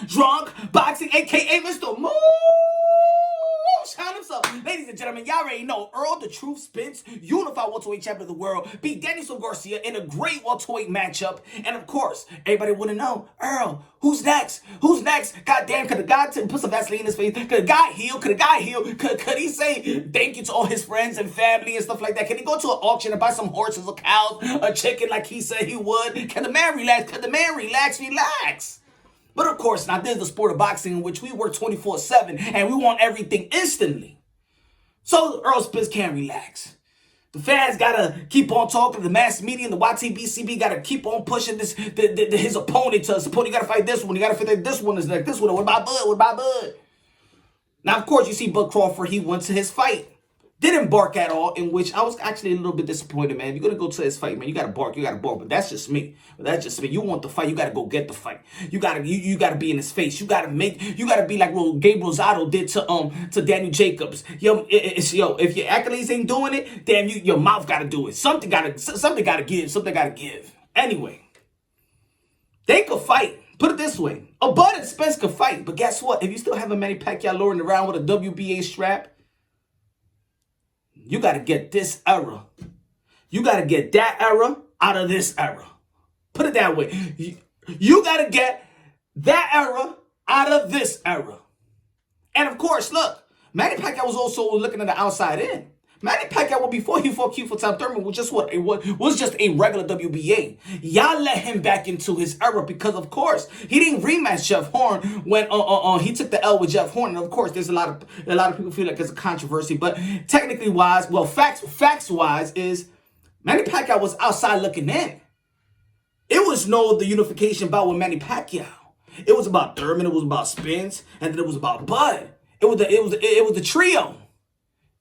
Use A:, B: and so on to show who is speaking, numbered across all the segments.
A: drunk boxing, aka Mr. Moonshine himself. Ladies and gentlemen, y'all already know Errol the Truth Spence, unified welterweight champion of the world, beat Danielson Garcia in a great welterweight matchup. And of course, everybody want to know, Errol, who's next? Who's next? Goddamn, could the guy put some Vaseline in his face? Could the guy heal? Could the guy heal? Could he say thank you to all his friends and family and stuff like that? Can he go to an auction and buy some horses or cows, a chicken like he said he would? Can the man relax? Can the man relax? Relax. But of course, now this is the sport of boxing in which we work 24/7 and we want everything instantly. So Errol Spence can't relax. The fans gotta keep on talking. The mass media and the YTBCB gotta keep on pushing his opponent to his opponent. You gotta fight this one. You gotta fight this one. Is like this one. What about Bud? What about Bud? Now, of course, you see Bud Crawford. He went to his fight. Didn't bark at all, in which I was actually a little bit disappointed, man. You're going to go to his fight, man. You got to bark. But that's just me. You want the fight. You got to go get the fight. You got to be in his face. You got to be like what Gabe Rosado did to Daniel Jacobs. Yo, if your accolades ain't doing it, damn, your mouth got to do it. Something got to give. Anyway, they could fight. Put it this way. Bud and Spence could fight, but guess what? If you still have a Manny Pacquiao luring around with a WBA strap, you got to get this era. You got to get that era out of this era. Put it that way. You got to get that era out of this era. And of course, look, Manny Pacquiao was also looking at the outside in. Manny Pacquiao, before he fought Keith Tom Thurman, was just what? It was just a regular WBA. Y'all let him back into his era because, of course, he didn't rematch Jeff Horn when he took the L with Jeff Horn. And of course, there's a lot of people feel like it's a controversy, but technically wise, well, facts wise, is Manny Pacquiao was outside looking in. It was the unification bout with Manny Pacquiao. It was about Thurman, it was about Spence, and then it was about Bud. It was the trio.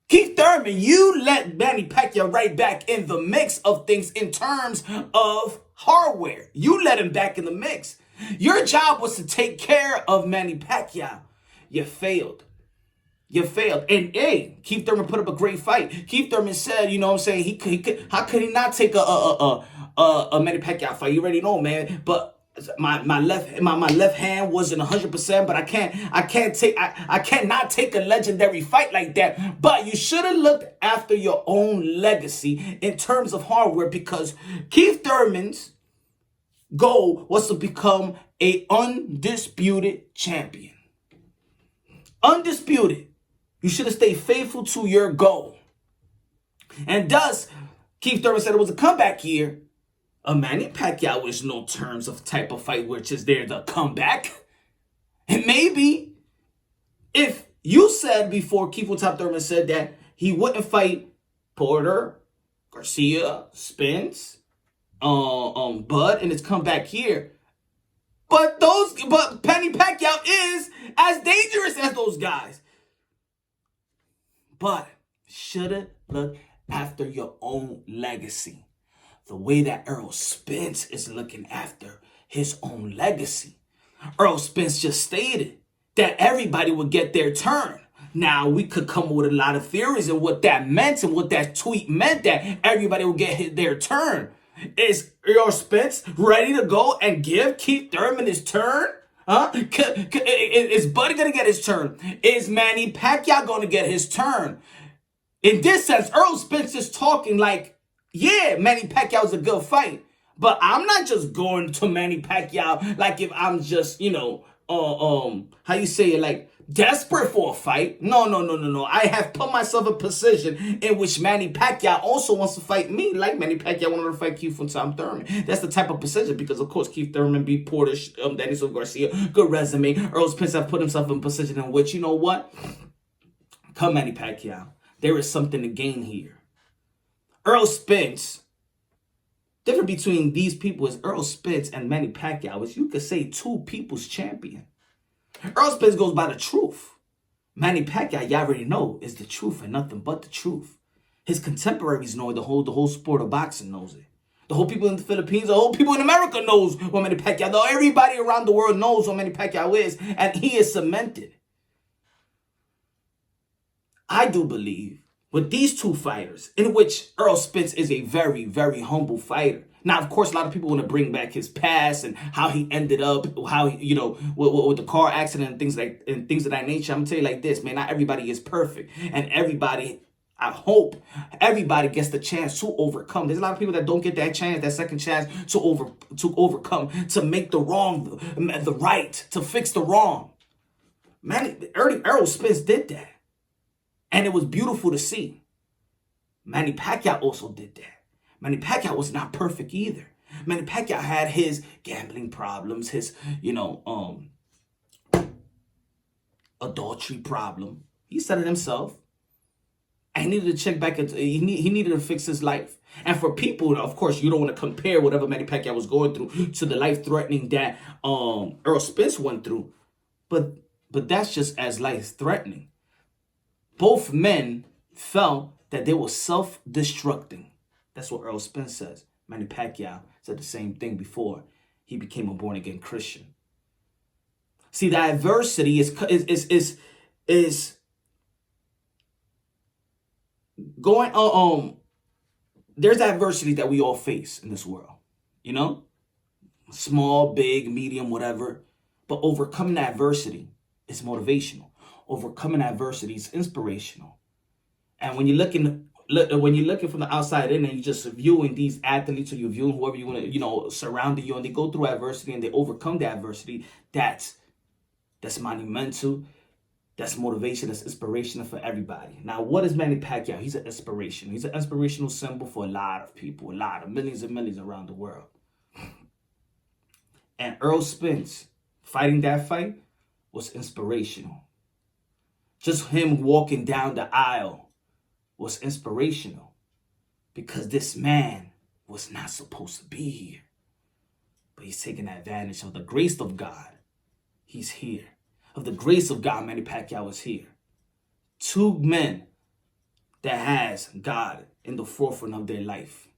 A: Keith Thurman, you let Manny Pacquiao right back in the mix of things in terms of hardware. You let him back in the mix. Your job was to take care of Manny Pacquiao. You failed. And hey, Keith Thurman put up a great fight. Keith Thurman said, you know what I'm saying, how could he not take a Manny Pacquiao fight? You already know, man. But my left hand wasn't 100%, but I cannot take a legendary fight like that. But you should have looked after your own legacy in terms of hardware, because Keith Thurman's goal was to become a undisputed champion. Undisputed. You should have stayed faithful to your goal. And thus, Keith Thurman said it was a comeback year. A Manny Pacquiao is no terms of type of fight which is there to come back. And maybe if you said before, Keith Thurman said that he wouldn't fight Porter, Garcia, Spence, Bud in his comeback here. But Manny Pacquiao is as dangerous as those guys. But shoulda looked after your own legacy. The way that Errol Spence is looking after his own legacy. Errol Spence just stated that everybody would get their turn. Now, we could come up with a lot of theories and what that meant and what that tweet meant, that everybody would get their turn. Is Errol Spence ready to go and give Keith Thurman his turn? Huh? Is Buddy going to get his turn? Is Manny Pacquiao going to get his turn? In this sense, Errol Spence is talking like, yeah, Manny Pacquiao's a good fight, but I'm not just going to Manny Pacquiao like if I'm just, how you say it, like desperate for a fight. No. I have put myself in a position in which Manny Pacquiao also wants to fight me, like Manny Pacquiao wanted to fight Keith Thurman. That's the type of position, because of course Keith Thurman beat Porter, Danielson Garcia, good resume. Errol Spence have put himself in a position in which, you know what? Come Manny Pacquiao, there is something to gain here. Errol Spence, difference between these people is Errol Spence and Manny Pacquiao is, you could say, two people's champion. Errol Spence goes by the truth. Manny Pacquiao, you already know, is the truth and nothing but the truth. His contemporaries know it. The whole sport of boxing knows it. The whole people in the Philippines, the whole people in America knows what Manny Pacquiao, though everybody around the world knows what Manny Pacquiao is, and he is cemented. I do believe with these two fighters, in which Errol Spence is a very, very humble fighter. Now, of course, a lot of people want to bring back his past and how he ended up, how he, with the car accident and things of that nature. I'm gonna tell you like this, man. Not everybody is perfect, and everybody, I hope, everybody gets the chance to overcome. There's a lot of people that don't get that chance, that second chance to overcome, to make the wrong the right, to fix the wrong. Errol Spence did that, and it was beautiful to see. Manny Pacquiao also did that. Manny Pacquiao was not perfect either. Manny Pacquiao had his gambling problems, his, adultery problem. He said it himself. And he needed to check back. He needed to fix his life. And for people, of course, you don't want to compare whatever Manny Pacquiao was going through to the life-threatening that Errol Spence went through. But that's just as life-threatening. Both men felt that they were self-destructing. That's what Errol Spence says. Manny Pacquiao said the same thing before he became a born-again Christian. See, the adversity is going there's adversity that we all face in this world. Small, big, medium, whatever. But overcoming adversity is motivational. Overcoming adversity is inspirational. And when you're looking from the outside in and you're just viewing these athletes, or you're viewing whoever you want to, surrounding you, and they go through adversity and they overcome the adversity, that's monumental. That's motivation. That's inspirational for everybody. Now, what is Manny Pacquiao? He's an inspiration. He's an inspirational symbol for a lot of people, a lot of millions and millions around the world. And Errol Spence fighting that fight was inspirational. Just him walking down the aisle was inspirational, because this man was not supposed to be here. But he's taking advantage of the grace of God. He's here. Of the grace of God, Manny Pacquiao is here. Two men that has God in the forefront of their life.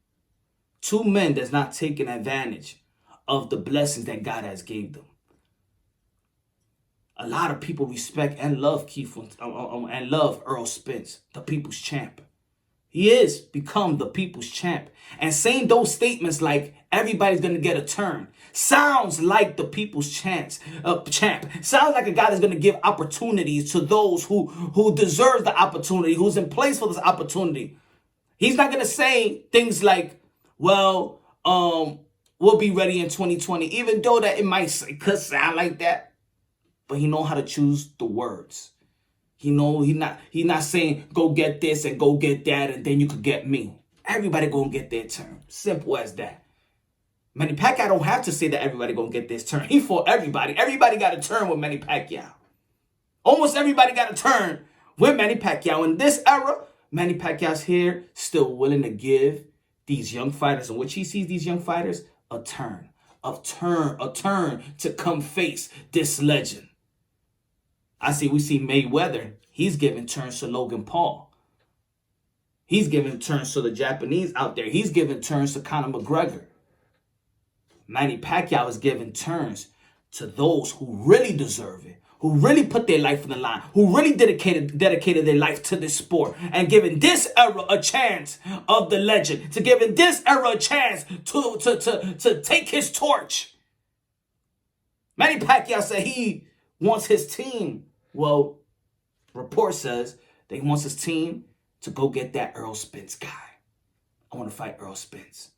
A: Two men that's not taking advantage of the blessings that God has gave them. A lot of people respect and love and love Errol Spence, the people's champ. He is become the people's champ. And saying those statements like everybody's going to get a turn sounds like the people's champ. Sounds like a guy that's going to give opportunities to those who deserve the opportunity, who's in place for this opportunity. He's not going to say things like, well, we'll be ready in 2020, even though that could sound like that. But he know how to choose the words. He not saying go get this and go get that and then you could get me. Everybody gonna get their turn. Simple as that. Manny Pacquiao don't have to say that everybody gonna get this turn. He fought everybody. Everybody got a turn with Manny Pacquiao. Almost everybody got a turn with Manny Pacquiao. In this era, Manny Pacquiao's here, still willing to give these young fighters, in which he sees these young fighters, a turn to come face this legend. We see Mayweather. He's giving turns to Logan Paul. He's giving turns to the Japanese out there. He's giving turns to Conor McGregor. Manny Pacquiao is giving turns to those who really deserve it, who really put their life on the line, who really dedicated their life to this sport, and giving this era a chance of the legend, to giving this era a chance to take his torch. Manny Pacquiao said he wants his team. Well, report says that he wants his team to go get that Errol Spence guy. I want to fight Errol Spence.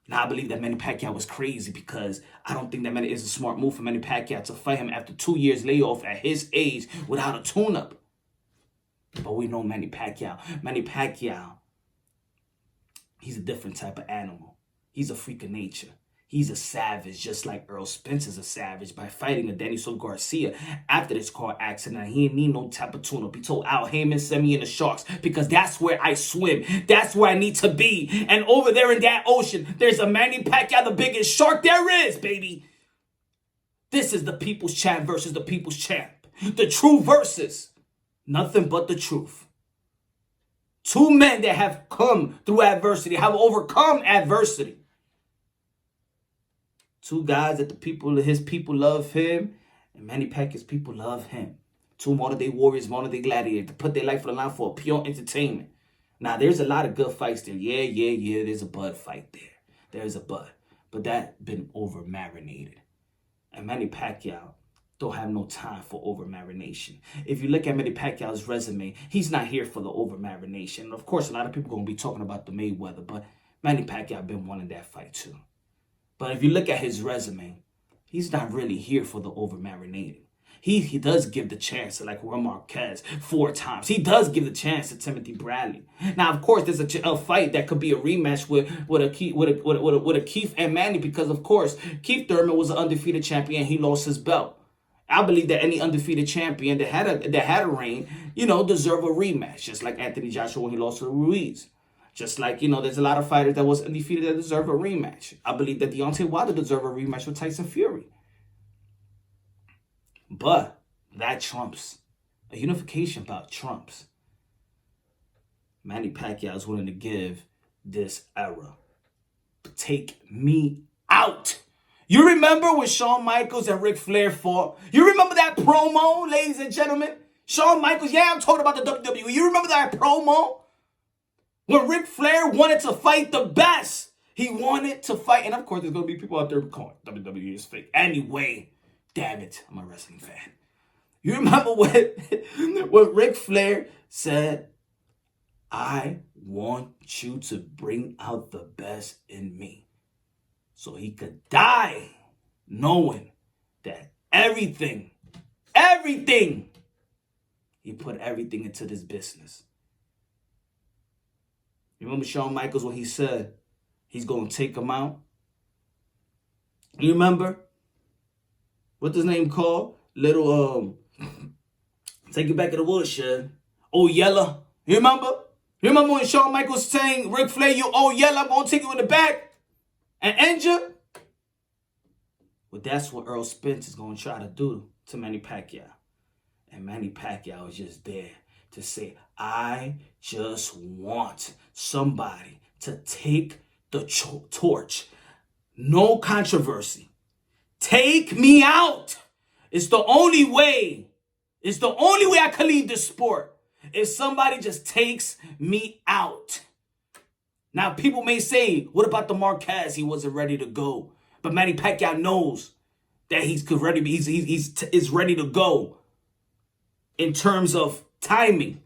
A: Now, I believe that Manny Pacquiao was crazy, because I don't think that it's a smart move for Manny Pacquiao to fight him after 2 years layoff at his age without a tune-up. But we know Manny Pacquiao. Manny Pacquiao, he's a different type of animal. He's a freak of nature. He's a savage, just like Errol Spence is a savage, by fighting a Daniel Garcia after this car accident. He didn't need no type of tune-up. He told Al Heyman, send me in the Sharks, because that's where I swim. That's where I need to be. And over there in that ocean, there's a Manny Pacquiao, the biggest shark there is, baby. This is the people's champ versus the people's champ. The true versus nothing but the truth. Two men that have come through adversity, have overcome adversity. Two guys that his people love him, and Manny Pacquiao's people love him. Two modern-day warriors, modern-day gladiators, to put their life on the line for pure entertainment. Now, there's a lot of good fights there. Yeah, there's a Bud fight there. There's a but. But that been over marinated. And Manny Pacquiao don't have no time for over marination. If you look at Manny Pacquiao's resume, he's not here for the over marination. Of course, a lot of people gonna be talking about the Mayweather, but Manny Pacquiao been wanting that fight too. But if you look at his resume, he's not really here for the over marinating. He does give the chance to like Juan Marquez 4 times. He does give the chance to Timothy Bradley. Now, of course, there's a fight that could be a rematch with a Keith and Manny because, of course, Keith Thurman was an undefeated champion. He lost his belt. I believe that any undefeated champion that had a reign, deserve a rematch. Just like Anthony Joshua when he lost to Ruiz. Just like, there's a lot of fighters that was undefeated that deserve a rematch. I believe that Deontay Wilder deserve a rematch with Tyson Fury. But that trumps. A unification bout trumps. Manny Pacquiao is willing to give this era. Take me out. You remember when Shawn Michaels and Ric Flair fought? You remember that promo, ladies and gentlemen? Shawn Michaels, yeah, I'm talking about the WWE. You remember that promo? When Ric Flair wanted to fight the best. He wanted to fight. And of course, there's going to be people out there calling WWE is fake. Anyway, damn it, I'm a wrestling fan. You remember when Ric Flair said, I want you to bring out the best in me. So he could die knowing that everything, he put everything into this business. You remember Shawn Michaels when he said he's going to take him out? You remember? What's his name called? Take it back to the woodshed. Oh, Yella. You remember? You remember when Shawn Michaels saying, Ric Flair, you oh, Yella, I'm going to take you in the back and end you? Well, that's what Errol Spence is going to try to do to Manny Pacquiao. And Manny Pacquiao is just there to say, I just want somebody to take the torch. No controversy. Take me out. It's the only way. It's the only way I can leave this sport. If somebody just takes me out. Now, people may say, what about the Marquez? He wasn't ready to go. But Manny Pacquiao knows that he's ready to go in terms of timing.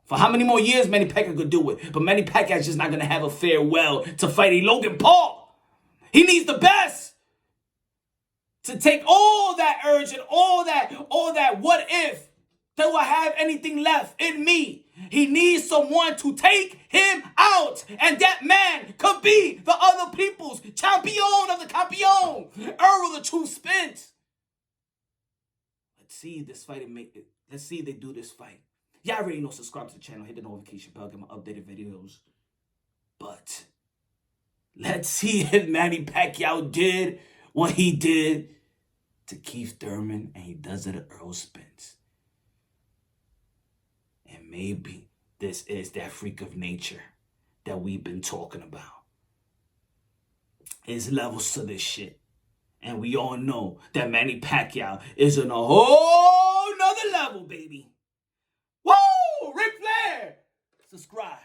A: For how many more years Manny Pacquiao could do it? But Manny Pacquiao is just not going to have a farewell to fight a Logan Paul. He needs the best to take all that urge and all that what if. Do I have anything left in me? He needs someone to take him out. And that man could be the other people's champion of the campeon. Errol, the true Spence. Let's see this fight and make it. Let's see if they do this fight. Y'all already know, subscribe to the channel, hit the notification bell, get my updated videos. But let's see if Manny Pacquiao did what he did to Keith Thurman and he does it to Errol Spence. And maybe this is that freak of nature that we've been talking about. There's levels to this shit. And we all know that Manny Pacquiao is on a whole nother level, baby. Woo! Ric Flair! Subscribe.